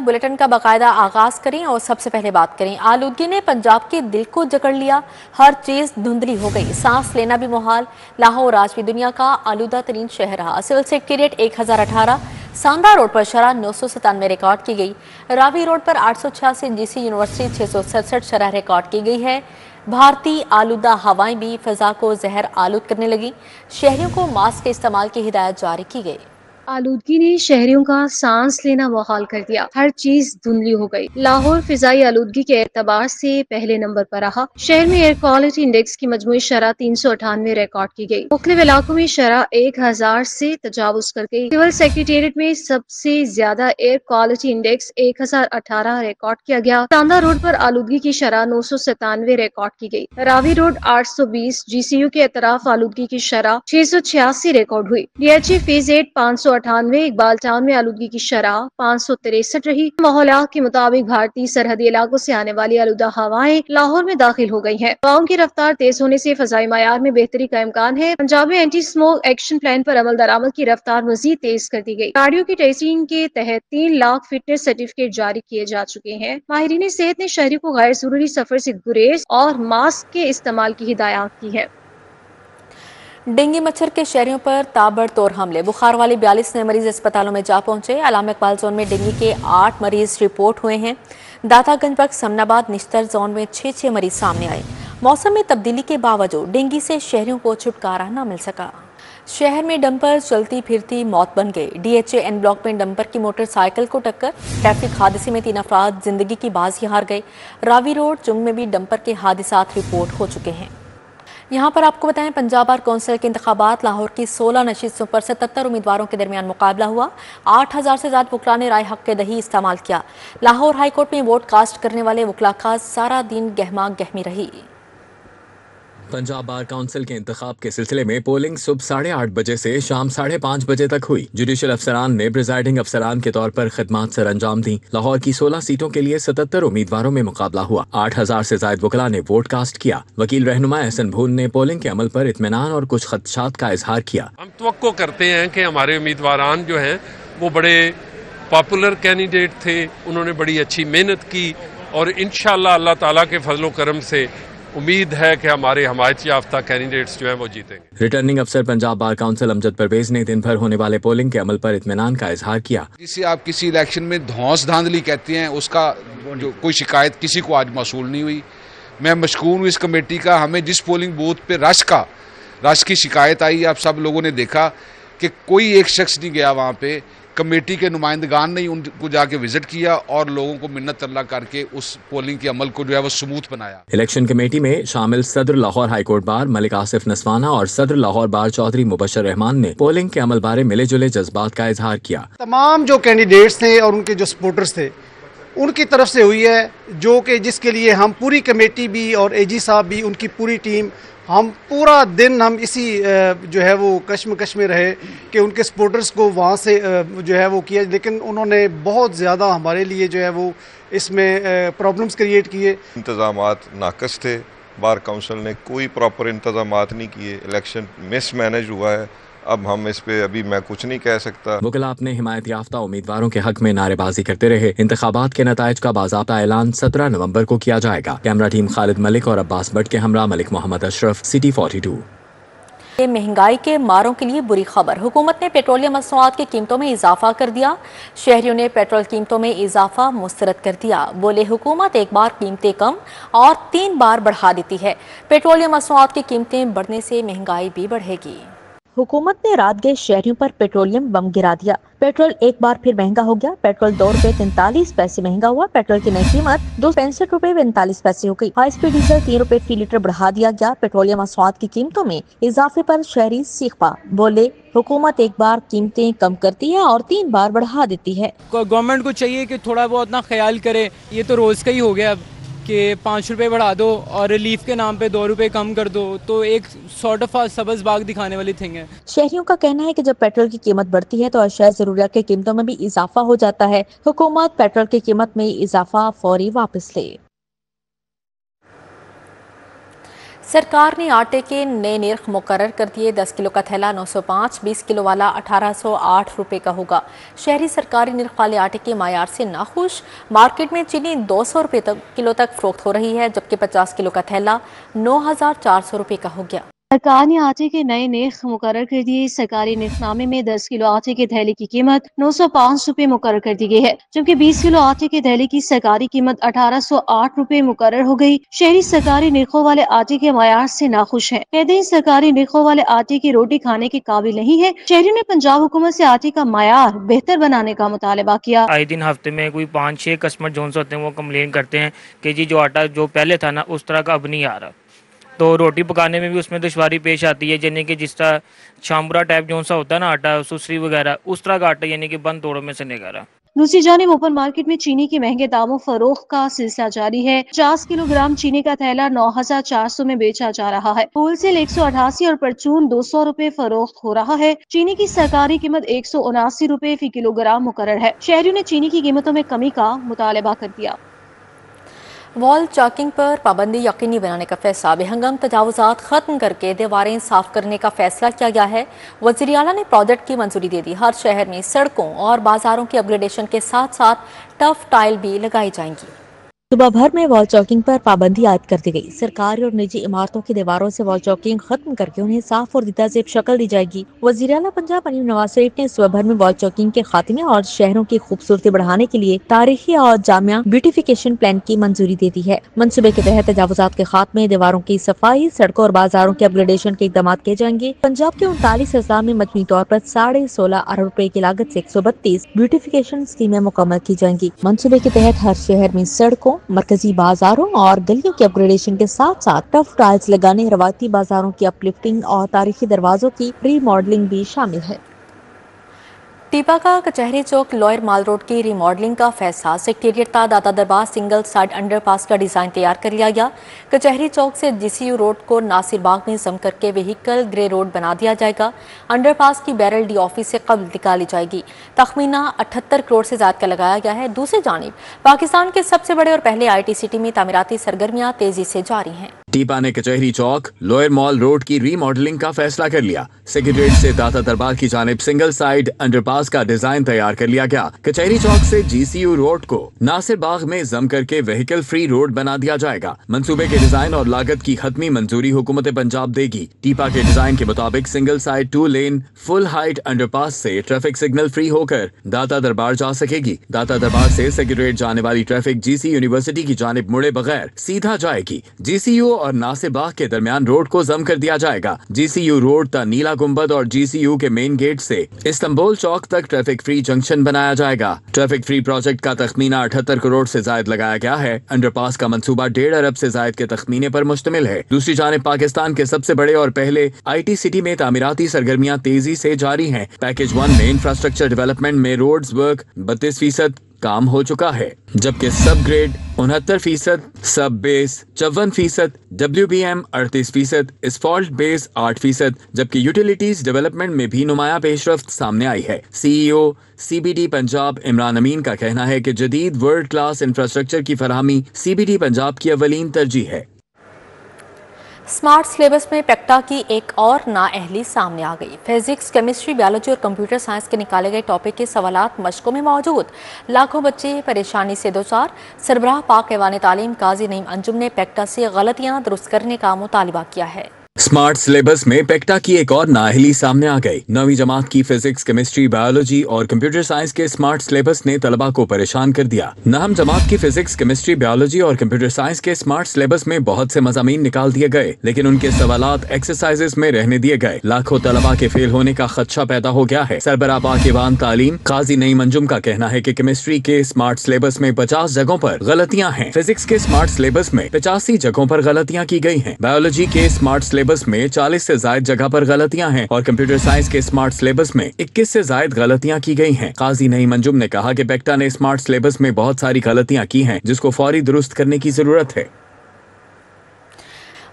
Bulletin का बाकायदा आगाज करें और सबसे पहले बात करें। आलूदगी ने पंजाब के दिल को जकड़ लिया, हर चीज धुंधली हो गई, सांस लेना भी मुहाल। लाहौर आज भी दुनिया का आलूदा तरीन शहर रहा। सिविल सेक्रेटेरिएट 1018, सांदा रोड पर शरह 997 रिकॉर्ड की गई। रावी रोड पर 886, जीसी यूनिवर्सिटी 667 शरह रिकॉर्ड की गई है। भारतीय आलूदा हवाएं भी फिजा को जहर आलूद करने लगी। शहरियों को मास्क के इस्तेमाल की हिदायत जारी की गई। आलूदगी ने शहरियों का सांस लेना मुहाल कर दिया, हर चीज धुंधली हो गई। लाहौर फिजाई आलूदगी के एतबार से पहले नंबर पर रहा। शहर में एयर क्वालिटी इंडेक्स की मजमूई शरह 398 रिकॉर्ड की गई। मुख्तलिफ इलाकों में शरह 1000 से तजावुज कर गई। सिविल सेक्रेटेरिएट में सबसे ज्यादा एयर क्वालिटी इंडेक्स 1018 रिकॉर्ड किया गया। सांदा रोड पर आलूदगी की शरह 997 रिकॉर्ड की गई। रावी रोड 820, GCU के अतराफ आलूदगी की शरह 686 रिकॉर्ड हुई। DHA फेज 8 598, इकबाल टाउन में आलूदगी की शरह 563 रही। माहौलियात के मुताबिक भारतीय सरहदी इलाकों से आने वाली आलूदा हवाएं लाहौर में दाखिल हो गई हैं। हवाओं की रफ्तार तेज होने से फजाई मायार में बेहतरी का इम्कान है। पंजाब में एंटी स्मोक एक्शन प्लान पर अमल दरामद की रफ्तार मजीद तेज कर दी गई। गाड़ियों की टेस्टिंग के तहत 3 लाख फिटनेस सर्टिफिकेट जारी किए जा चुके हैं। माहिरीन सेहत ने शहरी को गैर जरूरी सफर से गुरेज और मास्क के इस्तेमाल की हिदायत की है। डेंगू मच्छर के शहरियों पर ताबड़तोड़ हमले। बुखार वाले 42 नए मरीज अस्पतालों में जा पहुंचे। अलामा इकबाल जोन में डेंगू के 8 मरीज रिपोर्ट हुए हैं। दातागंज बख्श समनाबाद निश्तर जोन में 6 मरीज सामने आए। मौसम में तब्दीली के बावजूद डेंगू से शहरियों को छुटकारा न मिल सका। शहर में डंपर चलती फिरती मौत बन गई। DHA N ब्लॉक में डंपर की मोटरसाइकिल को टक्कर, ट्रैफिक हादसे में 3 अफराद जिंदगी की बाजी हार गए। रावी रोड जुंग में भी डंपर के हादसात रिपोर्ट हो चुके हैं। यहाँ पर आपको बताएं, पंजाब बार कौंसिल के इंतखाबात लाहौर की 16 नशिस्तों पर 77 उम्मीदवारों के दरमियान मुकाबला हुआ। 8000 से ज्यादा वकला ने राय हक के दही इस्तेमाल किया। लाहौर हाई कोर्ट में वोट कास्ट करने वाले वकला का सारा दिन गहमा गहमी रही। पंजाब बार काउंसिल के इंतखाब के सिलसिले में पोलिंग सुबह 8:30 बजे से शाम 5:30 बजे तक हुई। जुडिशल अफसरान ने प्रिजाइडिंग अफसरान के तौर पर खिदमात सर अंजाम दी। लाहौर की 16 सीटों के लिए 77 उम्मीदवारों में मुकाबला हुआ। 8000 से ज्यादा वकला ने वोट कास्ट किया। वकील रहनुमा एहसन भून ने पोलिंग के अमल पर इत्मीनान और कुछ खदशात का इजहार किया। हम तवक्को करते हैं कि हमारे उम्मीदवारान जो हैं वो बड़े पॉपुलर कैंडिडेट थे, उन्होंने बड़ी अच्छी मेहनत की और इंशाअल्लाह अल्लाह ताला के फजलो करम से उम्मीद है कि हमारे हमायत याफ्ता कैंडिडेट्स जो हैं वो जीतेंगे। रिटर्निंग अफसर पंजाब बार काउंसिल अमजद परवेज ने दिन भर होने वाले पोलिंग के अमल पर इत्मीनान का इजहार किया। जिसे आप किसी इलेक्शन में धौंस धांधली कहते हैं, उसका जो कोई शिकायत किसी को आज मौसूल नहीं हुई। मैं मशकूर हूँ इस कमेटी का। हमें जिस पोलिंग बूथ पे रश की शिकायत आई, आप सब लोगों ने देखा कि कोई एक शख्स नहीं गया वहाँ पे। कमेटी के नुमाइंदगान ने उनको जाके विजिट किया और लोगों को मिन्नत अल्लाह करके उस पोलिंग के अमल को जो है वो स्मूथ बनाया। इलेक्शन कमेटी में शामिल सदर Lahore high court bar Malik Asif नसवाना और सदर लाहौर बार चौधरी मुबशर रहमान ने पोलिंग के अमल बारे मिले जुले जज्बात का इजहार किया। तमाम जो कैंडिडेट्स थे और उनके जो सपोर्टर्स थे उनकी तरफ से हुई है, जो कि जिसके लिए हम पूरी कमेटी भी और AG साहब भी, उनकी पूरी टीम, हम पूरा दिन हम इसी जो है वो कश्मकश में रहे कि उनके सपोर्टर्स को वहाँ से जो है वो किया। लेकिन उन्होंने बहुत ज़्यादा हमारे लिए जो है वो इसमें प्रॉब्लम्स क्रिएट किए। इंतज़ामात नाकस थे, बार काउंसिल ने कोई प्रॉपर इंतज़ामात नहीं किए, इलेक्शन मिसमैनेज हुआ है। अब हम इस पे अभी मैं कुछ नहीं कह सकता। वकला अपने हिमायत याफ्ता उम्मीदवारों के हक में नारेबाजी करते रहे। इंतखाबात के नताइज का बाज़ाब्ता ऐलान 17 नवंबर को किया जाएगा। कैमरा टीम खालिद मलिक और अब्बास भट्ट के हमरा मलिक मोहम्मद अशरफ, सिटी 42। महंगाई के मारों के लिए बुरी खबर। हुकूमत ने पेट्रोलियम मसनूआत की कीमतों में इजाफा कर दिया। शहरियों ने पेट्रोल कीमतों में इजाफा मुस्तरद कर दिया। बोले हुकूमत एक बार कीमतें कम और 3 बार बढ़ा देती है। पेट्रोलियम मसनूआत की कीमतें बढ़ने से महंगाई भी बढ़ेगी। हुकूमत ने रात गए शहरियों पर पेट्रोलियम बम गिरा दिया। पेट्रोल एक बार फिर महंगा हो गया। पेट्रोल 2 रुपए 43 पैसे महंगा हुआ। पेट्रोल की नई कीमत 265 रुपए 45 पैसे हो गई। हाई स्पीड डीजल 3 रुपए फी लीटर बढ़ा दिया गया। पेट्रोलियम मसनूआत की कीमतों में इजाफे पर शहरी सीखपा। बोले हुकूमत एक बार कीमतें कम करती है और 3 बार बढ़ा देती है। गवर्नमेंट को चाहिए कि थोड़ा बहुत ना ख्याल करे। ये तो रोज का ही हो गया कि 5 रुपए बढ़ा दो और रिलीफ के नाम पे 2 रुपए कम कर दो, तो एक सॉर्ट ऑफ सबज बाग दिखाने वाली थिंग है। शहरियों का कहना है कि जब पेट्रोल की कीमत बढ़ती है तो अशिया जरूरियात की कीमतों में भी इजाफा हो जाता है। हुकूमत पेट्रोल की कीमत में इजाफा फौरी वापस ले। सरकार ने आटे के नए निर्ख मुकर्रर कर दिए। 10 किलो का थैला 905, 20 किलो वाला 1808 रुपये का होगा। शहरी सरकारी निर्ख वाले आटे के मायार से नाखुश। मार्केट में चीनी 200 रुपये किलो तक फरोख्त हो रही है, जबकि 50 किलो का थैला 9400 रुपये का हो गया। सरकार ने आटे के नए निर्ख मुकर्रर कर दिए। सरकारी निर्खनामे में 10 किलो आटे के थैले की कीमत 905 रुपये मुकर्रर कर दी गई है, जबकि 20 किलो आटे के थैले की सरकारी कीमत 1808 रुपये मुकर्रर हो गई। शहरी सरकारी निर्खों वाले आटे के मायार से नाखुश हैं। कहते हैं सरकारी निर्खों वाले आटे की रोटी खाने के काबिल नहीं है। शहरियों ने पंजाब हुकूमत से आटे का मायार बेहतर बनाने का मुतालबा किया। आए दिन हफ्ते में कोई 5-6 कस्टमर जो होते हैं वो कंप्लेन करते हैं कि जी जो आटा जो पहले था ना उस तरह का अब नहीं आ रहा, तो रोटी पकाने में भी उसमें दुश्वारी पेश आती है। यानी कि जिस तरह छामरा टाइप जो सा होता है ना आटा, सुसरी वगैरह, उस तरह का आटा यानी कि बंद तोड़ों में से निकल रहा। दूसरी जानिब ओपन मार्केट में चीनी के महंगे दामों फरोख्त का सिलसिला जारी है। 50 किलोग्राम चीनी का थैला 9400 में बेचा जा रहा है। होलसेल 188 और परचून 200 रुपए फरोख्त हो रहा है। चीनी की सरकारी कीमत 179 रुपए फी किलोग्राम मुकर्रर है। शहरियों ने चीनी की कीमतों में कमी का मुतालबा कर दिया। वॉल चॉकिंग पर पाबंदी यकीनी बनाने का फैसला। बेहंगम तजावुजात खत्म करके दीवारें साफ करने का फैसला किया गया है। वज़ीर आला ने प्रोजेक्ट की मंजूरी दे दी। हर शहर में सड़कों और बाजारों के अपग्रेडेशन के साथ साथ टफ टाइल भी लगाई जाएंगी। सुबह भर में वॉल चॉकिंग पर पाबंदी आयद कर दी गई। सरकारी और निजी इमारतों की दीवारों से वॉल चॉकिंग खत्म करके उन्हें साफ और दिताजेब शक्ल दी जाएगी। वज़ीर आला पंजाब अनीम नवाज शरीफ ने सुबह भर में वॉल चॉकिंग के खात्मे और शहरों की खूबसूरती बढ़ाने के लिए तारीखी और जामिया ब्यूटिफिकेशन प्लान की मंजूरी दे दी है। मनसूबे के तहत तजावुजात के खात्मे, दीवारों की सफाई, सड़कों और बाजारों के अपग्रेडेशन के इकदाम किए जाएंगे। पंजाब के 39 अजला में मजमूई तौर पर 16.5 अरब रुपए की लागत से 132 ब्यूटिफिकेशन स्कीमें मुकम्मल की जाएंगी। मनसूबे के तहत हर शहर में सड़कों, मरकजी बाजारों और गलियों के अपग्रेडेशन के साथ साथ टफ टाइल्स लगाने, रवायती बाजारों की अपलिफ्टिंग और तारीखी दरवाजों की रीमॉडलिंग भी शामिल है। टीपा का कचहरी चौक लॉयर माल रोड की रीमॉडलिंग का फैसला। सेक्रेटेरिएट का दाता दरबार सिंगल साइड अंडरपास का डिजाइन तैयार कर लिया गया। कचहरी चौक से जीसीयू रोड को नासिर बाग में जम करके व्हीकल ग्रे रोड बना दिया जाएगा। अंडरपास की बैरल डी ऑफिस से कब्ल निकाली जाएगी। तखमीना 78 करोड़ से ज्यादा का लगाया गया है। दूसरी जानिब पाकिस्तान के सबसे बड़े और पहले IT सिटी में तामीराती सरगर्मियां तेजी से जारी हैं। टीपा ने कचहरी चौक लॉयर मॉल रोड की रीमॉडलिंग का फैसला कर लिया। सेक्रेटेरिएट से दाता दरबार की जानिब सिंगल साइड अंडरपास का डिजाइन तैयार कर लिया गया। कचहरी चौक से GCU रोड को नासिर बाग में जम करके व्हीकल फ्री रोड बना दिया जाएगा। मंसूबे के डिजाइन और लागत की खत्मी मंजूरी हुकूमत पंजाब देगी। टीपा के डिजाइन के मुताबिक सिंगल साइड 2 लेन फुल हाइट अंडरपास से ट्रैफिक सिग्नल फ्री होकर दाता दरबार जा सकेगी। दाता दरबार से सेक्रेटेरिएट जाने वाली ट्रैफिक GC यूनिवर्सिटी की जानिब मुड़े बगैर सीधा जाएगी। GCU और नासिर बाग के दरमियान रोड को जम कर दिया जाएगा। GCU रोड ता नीला गुंबद और GCU के मेन गेट से इस्तांबुल चौक तक ट्रैफिक फ्री जंक्शन बनाया जाएगा। ट्रैफिक फ्री प्रोजेक्ट का तखमीना 78 करोड़ से जायद लगाया गया है। अंडरपास का मंसूबा 1.5 अरब से जायद के तखमीने पर मुश्तमिल है। दूसरी जानिब पाकिस्तान के सबसे बड़े और पहले IT सिटी में तामीराती सरगर्मियां तेजी से जारी हैं। पैकेज 1 में इंफ्रास्ट्रक्चर डेवलपमेंट में रोड्स वर्क 32% काम हो चुका है, जबकि सब ग्रेड 69%, सब बेस 54%, WBM 38%, एस्फॉल्ट बेस 8%, जबकि यूटिलिटीज डेवलपमेंट में भी नुमाया पेशरफ्त सामने आई है। CEO CBD पंजाब इमरान अमीन का कहना है कि जदीद वर्ल्ड क्लास इंफ्रास्ट्रक्चर की फराहमी CBD पंजाब की अवलीन तरजीह है। स्मार्ट सिलेबस में पेक्टा की एक और नाअहली सामने आ गई। फिजिक्स, केमिस्ट्री, बायोलॉजी और कंप्यूटर साइंस के निकाले गए टॉपिक के सवालात मशकों में मौजूद। लाखों बच्चे परेशानी से दोचार। सरबराह पाक ऐवान तालीम काजी नईम अंजुम ने पेक्टा से गलतियां दुरुस्त करने का मुतालबा किया है। स्मार्ट सिलेबस में पेक्टा की एक और नाअहली सामने आ गई। 9वीं जमात की फिजिक्स, केमिस्ट्री, बायोलॉजी और कंप्यूटर साइंस के स्मार्ट सिलेबस ने तलबा को परेशान कर दिया। 9वीं जमात की फिजिक्स, केमिस्ट्री, बायोलॉजी और कंप्यूटर साइंस के स्मार्ट सिलेबस में बहुत से मज़ामीन निकाल दिए गए, लेकिन उनके सवालात एक्सरसाइजेस में रहने दिए गए। लाखों तलबा के फेल होने का खदशा पैदा हो गया है। सरबराह पाक ऐवान तालीम काजी नईम अंजुम का कहना है कि केमिस्ट्री के स्मार्ट सिलेबस में 50 जगहों पर गलतियां हैं। फिजिक्स के स्मार्ट सिलेबस में 85 जगहों पर गलतियां की गई हैं। बायोलॉजी के स्मार्ट सिलेबस में 40 से जायद जगह पर गलतियां हैं और कंप्यूटर साइंस के स्मार्ट सिलेबस में 21 से जायद गलतियां की गई हैं। काजी नईम अंजुम ने कहा कि पेक्टा ने स्मार्ट सिलेबस में बहुत सारी गलतियां की हैं, जिसको फौरी दुरुस्त करने की जरूरत है।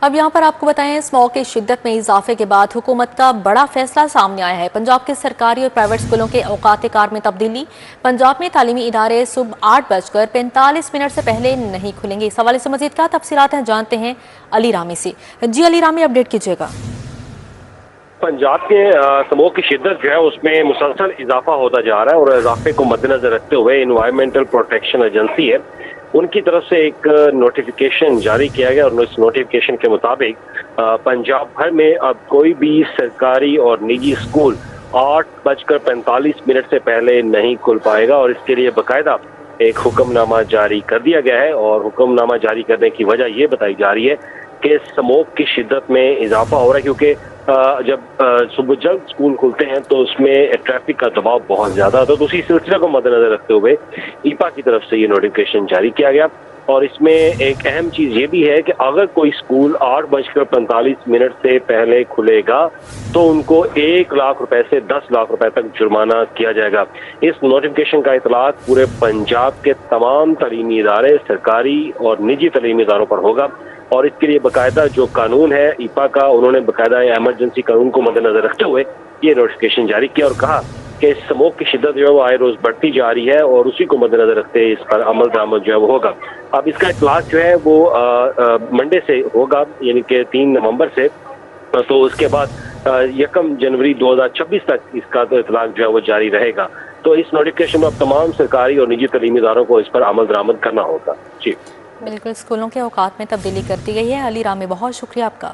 اب یہاں پر آپ کو بتائیں اسموگ کی شدت میں اضافے کے بعد حکومت کا بڑا فیصلہ سامنے آیا ہے۔ پنجاب کے سرکاری اور پرائیویٹ اسکولوں کے اوقات کار میں تبدیلی۔ پنجاب میں تعلیمی ادارے صبح 8:45 سے پہلے نہیں کھلیں گے۔ اس حوالے سے مزید کیا تفصیلات ہیں جانتے ہیں علی رامی سے۔ جی علی رامی، اپڈیٹ کیجیے گا۔ پنجاب کے اسموگ کی شدت جو ہے اس میں مسلسل اضافہ ہوتا جا رہا ہے، اور اضافے کو مد نظر رکھتے ہوئے انوائرمنٹل پروٹیکشن ایجنسی ہے ان کی طرف سے ایک نوٹیفیکیشن جاری کیا گیا، اور اس نوٹیفیکیشن کے مطابق پنجاب بھر میں اب کوئی بھی سرکاری اور نجی اسکول 8:45 سے پہلے نہیں کھل پائے گا، اور اس کے لیے باقاعدہ ایک حکم نامہ جاری کر دیا گیا ہے۔ اور حکم نامہ جاری کرنے کی وجہ یہ بتائی جا رہی ہے کہ اسموگ کی شدت میں اضافہ ہو رہا ہے، کیونکہ جب صبح جلد اسکول کھلتے ہیں تو اس میں ٹریفک کا دباؤ بہت زیادہ ہوتا ہے، تو اسی سلسلے کو مد نظر رکھتے ہوئے ایپا کی طرف سے یہ نوٹیفیکیشن جاری کیا گیا۔ اور اس میں ایک اہم چیز یہ بھی ہے کہ اگر کوئی اسکول 8:45 سے پہلے کھلے گا تو ان کو 1 لاکھ روپے سے 10 لاکھ روپے تک جرمانہ کیا جائے گا۔ اس نوٹیفیکیشن کا اطلاق پورے پنجاب کے تمام تعلیمی ادارے، سرکاری اور نجی تعلیمی اداروں پر ہوگا، اور اس کے لیے باقاعدہ جو قانون ہے ایپا کا، انہوں نے باقاعدہ ایمرجنسی قانون کو مد نظر رکھتے ہوئے یہ نوٹیفیکیشن جاری کیا، اور کہا کہ اسموگ کی شدت جو ہے وہ آئے روز بڑھتی جا رہی ہے، اور اسی کو مد نظر رکھتے اس پر عمل درآمد جو ہے وہ ہوگا۔ اب اس کا اطلاق جو ہے وہ منڈے سے ہوگا، یعنی کہ 3 نومبر سے، تو اس کے بعد 1 جنوری 2026 تک اس کا اطلاق جو ہے وہ جاری رہے گا۔ تو اس نوٹیفیکیشن میں اب تمام سرکاری اور نجی تعلیمی اداروں کو اس پر عمل درآمد کرنا ہوگا۔ جی بالکل، اسکولوں کے اوقات میں تبدیلی کر دی گئی ہے۔ علی رامی، بہت شکریہ آپ کا۔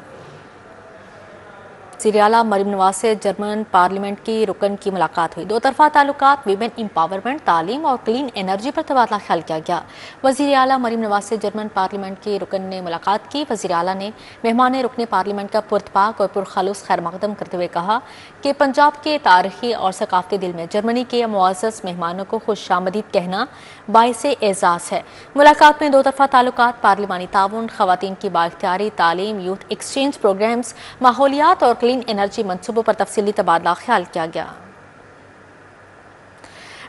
وزیر اعلیٰ مریم نواز سے جرمن پارلیمنٹ کی رکن کی ملاقات ہوئی۔ دو طرفہ تعلقات، ویمن امپاورمنٹ، تعلیم اور کلین انرجی پر تبادلہ خیال کیا گیا۔ وزیر اعلیٰ مریم نواز سے جرمن پارلیمنٹ کی رکن نے ملاقات کی۔ وزیر اعلیٰ نے مہمان رکن پارلیمنٹ کا پرتپاک اور پرخلوص خیر مقدم کرتے ہوئے کہا کہ پنجاب کے تاریخی اور ثقافتی دل میں جرمنی کے معزز مہمانوں کو خوش آمدید کہنا باعث اعزاز ہے۔ ملاقات میں دو طرفہ تعلقات، پارلیمانی تعاون، خواتین کی بااختیاری، تعلیم، یوتھ ایکسچینج پروگرامز، ماحولیات اور کلین انرجی منصوبوں پر تفصیلی تبادلہ خیال کیا گیا۔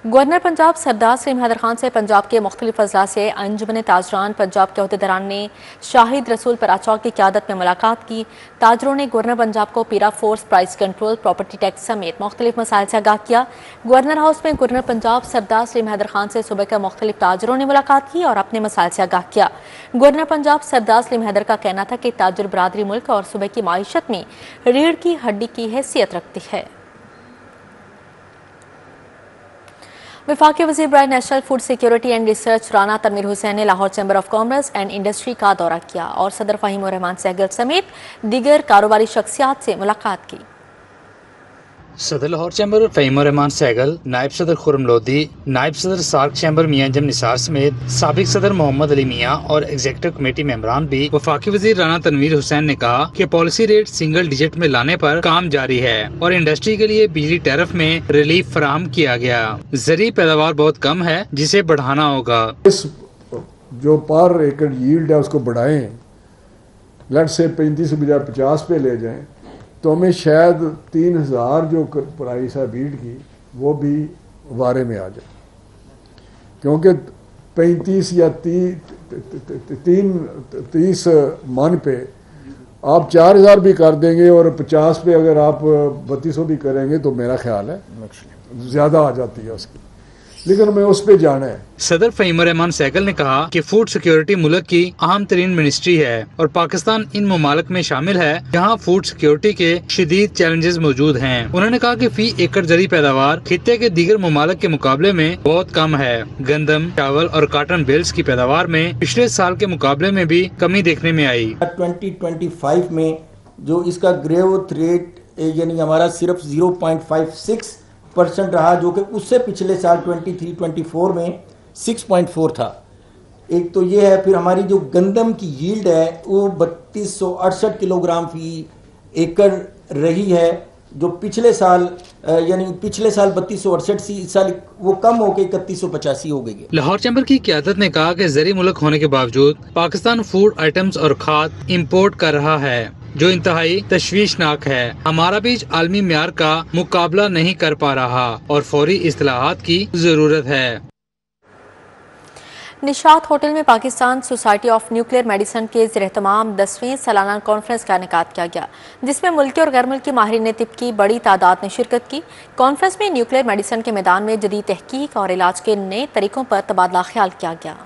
گورنر پنجاب سردار سلیم حیدر خان سے پنجاب کے مختلف اضلاع سے انجمن تاجران پنجاب کے عہدیداران نے شاہد رسول پراچور کی قیادت میں ملاقات کی۔ تاجروں نے گورنر پنجاب کو para force, price control, property tax سمیت مختلف مسائل سے آگاہ کیا۔ گورنر ہاؤس میں گورنر پنجاب سردار سلیم حیدر خان سے صوبے کے مختلف تاجروں نے ملاقات کی اور اپنے مسائل سے آگاہ کیا۔ گورنر پنجاب سردار سلیم حیدر کا کہنا تھا کہ تاجر برادری ملک اور صوبے کی معیشت میں ریڑھ کی ہڈی کی حیثیت رکھتی ہے۔ وفاقی وزیر برائے national food security and research Rana Tanveer Hussain نے Lahore chamber of commerce and industry کا دورہ کیا اور صدر فہیم الرحمان سہگل سمیت دیگر کاروباری شخصیات سے ملاقات کی۔ صدر لاہور چیمبر فہیم الرحمان سہگل، نائب صدر خرم لودھی، نائب صدر سارک چیمبر میاں انجم نثار سمیت سابق صدر محمد علی میاں اور ایگزیکٹو کمیٹی ممبران بھی وفاقی وزیر رانا تنویر حسین نے کہا کہ پالیسی ریٹ سنگل ڈیجٹ میں لانے پر کام جاری ہے اور انڈسٹری کے لیے بجلی ٹیرف میں ریلیف فراہم کیا گیا۔ زرعی پیداوار بہت کم ہے جسے بڑھانا ہوگا۔ جو پر ایکڑ ییلڈ ہے اس کو بڑھائیں، لیٹ سے 35 بجائے 50 پہ لے جائیں تو ہمیں شاید 3000 جو پرائس ہے بیٹ کی وہ بھی وارے میں آ جائے، کیونکہ 35 یا 30 من پہ آپ 4000 بھی کر دیں گے اور 50 پہ اگر آپ 3200 بھی کریں گے تو میرا خیال ہے زیادہ آ جاتی ہے اس کی، لیکن ہمیں اس پہ جانا ہے۔ صدر فہیم الرحمان سہگل نے کہا کہ فوڈ سیکیورٹی ملک کی اہم ترین منسٹری ہے اور پاکستان ان ممالک میں شامل ہے جہاں فوڈ سیکیورٹی کے شدید چیلنجز موجود ہیں۔ انہوں نے کہا کہ فی ایکڑ زرعی پیداوار خطے کے دیگر ممالک کے مقابلے میں بہت کم ہے۔ گندم، چاول اور کاٹن بیلز کی پیداوار میں پچھلے سال کے مقابلے میں بھی کمی دیکھنے میں آئی۔ 2025 میں جو اس کا گروتھ ریٹ یعنی ہمارا صرف 0.56% رہا، جو کہ اس سے پچھلے سال 23-24 میں 6.4 تھا۔ ایک تو یہ ہے، پھر ہماری جو گندم کی ییلڈ ہے وہ 3268 کلو گرام فی ایکڑ رہی ہے، جو پچھلے سال 3268 سی، اس سال وہ کم ہو کے 3185 ہو گئی ہے۔ لاہور چیمبر کی قیادت نے کہا کہ زرعی ملک ہونے کے باوجود پاکستان فوڈ آئٹمز اور کھاد امپورٹ کر رہا ہے جو انتہائی تشویشناک ہے۔ ہمارا بیج عالمی معیار کا مقابلہ نہیں کر پا رہا اور فوری اصلاحات کی ضرورت ہے۔ निशात होटल में Pakistan society of nuclear medicine के ज़ेर-ए-एहतमाम 10वीं सालाना कॉन्फ्रेंस का इनेकाद किया गया, जिसमें मुल्की और गैर मुल्की माहिरीन तिब की बड़ी तादाद ने शिरकत की। कॉन्फ्रेंस में न्यूक्लियर मेडिसिन के मैदान में जदीद तहकीक और इलाज के नए तरीकों पर तबादला ख्याल किया गया।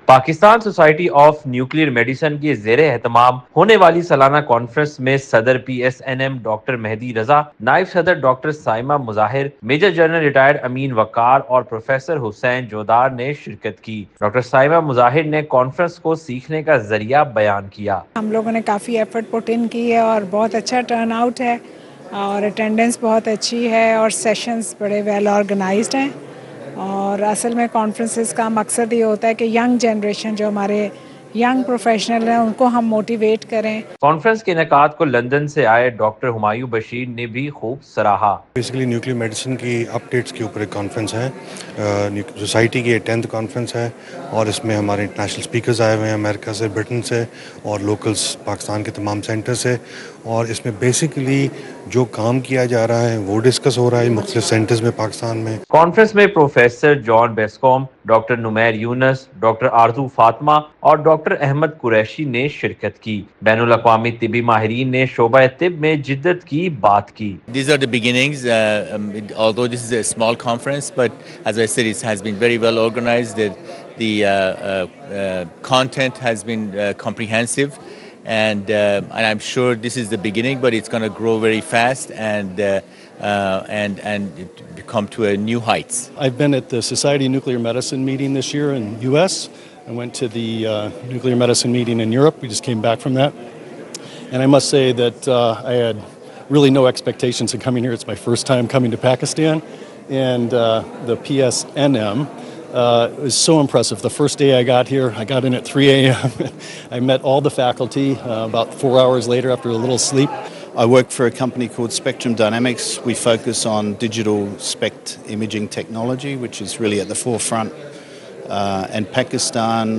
Pakistan society of nuclear medicine की ज़ेरे एहतमाम होने वाली सालाना कॉन्फ्रेंस में सदर PSNM डॉक्टर मेहदी रजा, नायब सदर doctor Saima Mujahir, major general retired Ameen Waqar और प्रोफेसर हुसैन जोदार ने शिरकत की। डॉक्टर साइमा मुजाहिर ने कॉन्फ्रेंस को सीखने का जरिया बयान किया। हम लोगों ने काफ़ी एफर्ट पुट इन की है और बहुत अच्छा टर्न आउट है और अटेंडेंस बहुत अच्छी है और सेशंस बड़े वेल ऑर्गेनाइज्ड हैं। और असल में कॉन्फ्रेंसेस का मकसद ये होता है कि यंग जनरेशन जो हमारे यंग प्रोफेशनल हैं उनको हम मोटिवेट करें। कॉन्फ्रेंस के इनेकाद को लंदन से आए डॉक्टर हुमायूं बशीर ने भी खूब सराहा। बेसिकली न्यूक्लियर मेडिसिन की अपडेट्स के ऊपर एक कॉन्फ्रेंस है, सोसाइटी की 10th कॉन्फ्रेंस है और इसमें हमारे इंटरनेशनल स्पीकर्स आए हुए हैं अमेरिका से, ब्रिटेन से और लोकल्स पाकिस्तान के तमाम सेंटर से, और इसमें बेसिकली जो काम किया जा रहा है वो डिस्कस हो रहा है मुख्तलिफ सेंटर्स में पाकिस्तान में। कॉन्फ्रेंस में professor John Bascom, doctor Numair Younas, doctor Arzoo Fatima और डॉक्टर अहमद कुरैशी ने शिरकत की। बैनुल अक़वामी तिबी माहिरीन ने शोबा तिब में जिद्दत की बात की। These are the beginnings, although this is a small conference, but as I said, it has been very well organized. The content has been comprehensive. And I'm sure this is the beginning, but it's going to grow very fast and come to a new heights. I've been at the Society of Nuclear Medicine meeting this year in US. I went to the nuclear medicine meeting in Europe. We just came back from that. And I must say that I had really no expectations of coming here. It's my first time coming to Pakistan. And the PSNM it was so impressive. The first day I got here, I got in at 3 a.m. I met all the faculty about 4 hours later after a little sleep. I work for a company called Spectrum Dynamics. We focus on digital SPECT imaging technology, which is really at the forefront. And Pakistan,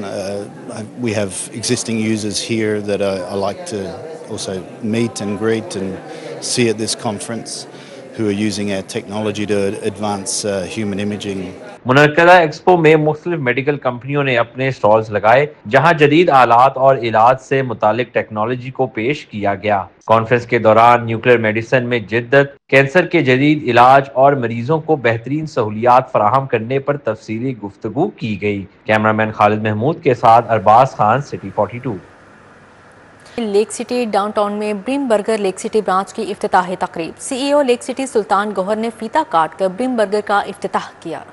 we have existing users here that I like to also meet and greet and see at this conference, who are using our technology to advance human imaging. मुनक्कदा expo में मुख्तलिफ medical कंपनियों ने अपने stalls लगाए, जहां जदीद आलात और इलाज से मुतालिक टेक्नोलॉजी को पेश किया गया। कॉन्फ्रेंस के दौरान न्यूक्लियर मेडिसिन में जिद्दत, कैंसर के जदीद इलाज और मरीजों को बेहतरीन सहूलियात फराहम करने पर तफसीली गुफ्तगू की गई। कैमरामैन खालिद महमूद के साथ Arbaz Khan, city 42। Lake city downtown में Brim burger lake city branch की इफ्तिताही तकरीब। CEO lake city Sultan Gohar ने फीता काट कर ब्रिम बर्गर का इफ्तिताह किया।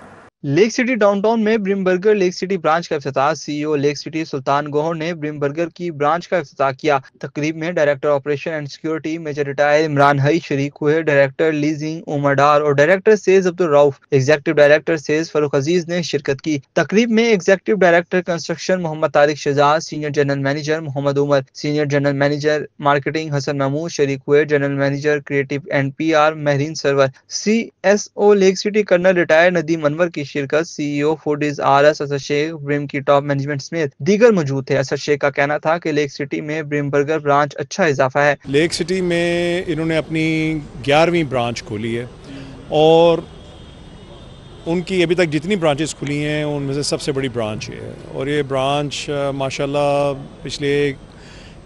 लेक सिटी डाउनटाउन में Brim burger lake city branch का इफ्तिताह CEO lake city Sultan Gohar ने ब्रिम बर्गर की ब्रांच का इफ्तिताह किया। तकरीब में director operation and security major retired Imran Hai शरीक हुए। डायरेक्टर लीजिंग उमर डार और director sales Abdul Rauf, executive director sales Farrukh Aziz ने शिरकत की। तकरीब में executive director construction Mohammad Tariq Shahzad, senior general manager Mohammad Umar, senior general manager marketing Hasan Mahmood शरीक हुए। General manager creative and PR Mahreen Sarwar, CSO lake city colonel retired Nadeem Anwar की शिरकत। CEO foodies RS Asad Sheikh, brim की टॉप मैनेजमेंट समेत दीगर मौजूद थे। असद शेख का कहना था कि लेक सिटी में ब्रिम बर्गर ब्रांच अच्छा इजाफा है। लेक सिटी में इन्होंने अपनी 11वीं ब्रांच खोली है और उनकी अभी तक जितनी ब्रांचेस खुली हैं उनमें से सबसे बड़ी ब्रांच है और ये ब्रांच माशाल्लाह पिछले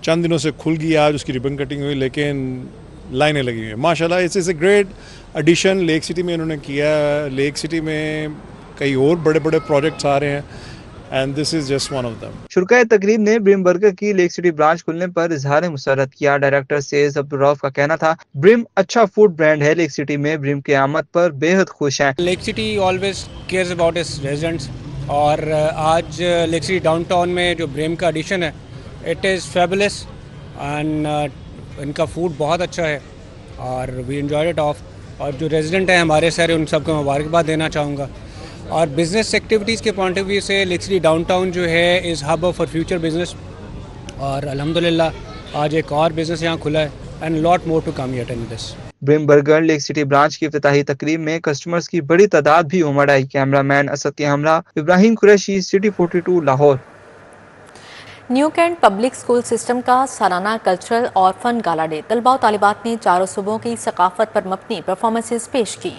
चंद दिनों से खुल गई। आज उसकी रिबन कटिंग हुई लेकिन लाइनें लगी हुई हैं। माशाल्लाह it's a great addition lake city में इन्होंने किया। लेक सिटी में कई और बड़े बड़े प्रोजेक्ट्स आ रहे हैं and this is just one of them. शुरकाए तकरीब ने ब्रिम बर्गर की लेक सिटी ब्रांच खुलने पर इजहार मुसरत किया। डायरेक्टर सेल्स अब्दुल रऊफ का कहना था ब्रिम अच्छा फूड ब्रांड है। लेक सिटी में ब्रिम की आमद पर बेहद खुश हैं। Lake city always cares about it's residents और आज लेक सिटी डाउनटाउन में जो ब्रिम का एडिशन है इट इज़ फैबुलस एंड इनका फूड बहुत अच्छा है और वी एंजॉयड इट ऑफ। और जो रेजिडेंट हैं हमारे सारे उन सबको मुबारकबाद देना चाहूँगा। और बिज़नेस एक्टिविटीज़ के पॉइंट ऑफ व्यू से लेक सिटी डाउनटाउन जो है is hub for future business और अल्हम्दुलिल्लाह आज एक और बिज़नेस यहाँ खुला है and lot more to come yet in this. Brim burger lake city branch की इफ्तिताही तकरीब में कस्टमर्स की बड़ी तादाद भी उमड़ आई। कैमरामैन असद के हमरा Ibrahim Qureshi, city 42 Lahore. New cantt public school system का सालाना कल्चरल और फन गाला डे। तलबा और तालिबात ने चारों सूबों की सकाफत पर मबनी परफॉर्मेंसेस पेश की।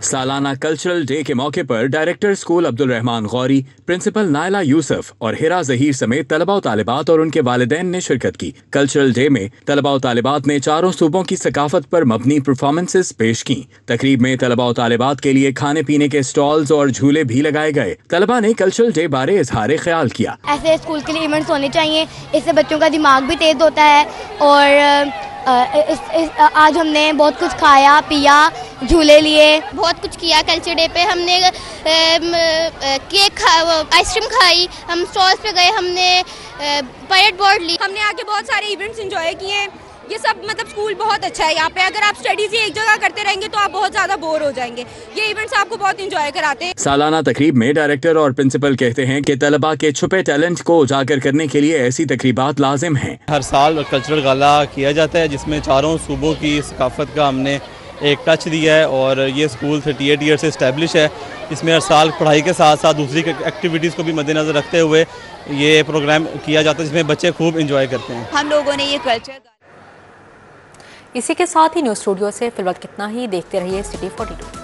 सालाना कल्चरल डे के मौके पर director school Abdul Rahman Ghauri, principal Naila Yousuf और हिरा जहीर समेत तलबा और तालिबात और उनके वालिदैन ने शिरकत की। कल्चरल डे में तलबा और तालिबात ने चारों सूबों की सकाफत पर मबनी परफॉर्मेंसेस पेश की। तकरीब में तलबा और तालिबात के लिए खाने पीने के स्टॉल्स और झूले भी लगाए गए। तलबा ने कल्चरल डे बारे इजहार ख्याल किया। ऐसे स्कूल के लिए इवेंट्स होने चाहिए, इससे बच्चों का दिमाग भी तेज होता है और आज हमने बहुत कुछ खाया पिया, झूले लिए, बहुत कुछ किया। कल्चर डे पे हमने केक आइसक्रीम खाई, हम स्टॉल्स पे गए, हमने पैरेड बोर्ड ली, हमने आके बहुत सारे इवेंट्स एंजॉय किए। ये सब मतलब स्कूल बहुत अच्छा है यहाँ पे। अगर आप स्टडीज ही एक जगह करते रहेंगे तो आप बहुत ज़्यादा बोर हो जाएंगे। ये इवेंट्स आपको बहुत एंजॉय कराते हैं। सालाना तकरीब में डायरेक्टर और प्रिंसिपल कहते हैं कि तलबा के छुपे टैलेंट को उजागर करने के लिए ऐसी तकरीबात लाजिम हैं। हर साल कल्चरल गाला किया जाता है जिसमें चारों सूबों की सकाफत का हमने एक टच दिया है और ये स्कूल 38 ईयर से इस्टेब्लिश है। इसमें हर साल पढ़ाई के साथ साथ दूसरी एक्टिविटीज़ को भी मद्देनज़र रखते हुए ये प्रोग्राम किया जाता है जिसमें बच्चे खूब इंजॉय करते हैं। हम लोगों ने ये कल्चर। इसी के साथ ही न्यूज़ स्टूडियो से फिलहाल कितना ही। देखते रहिए सिटी 42।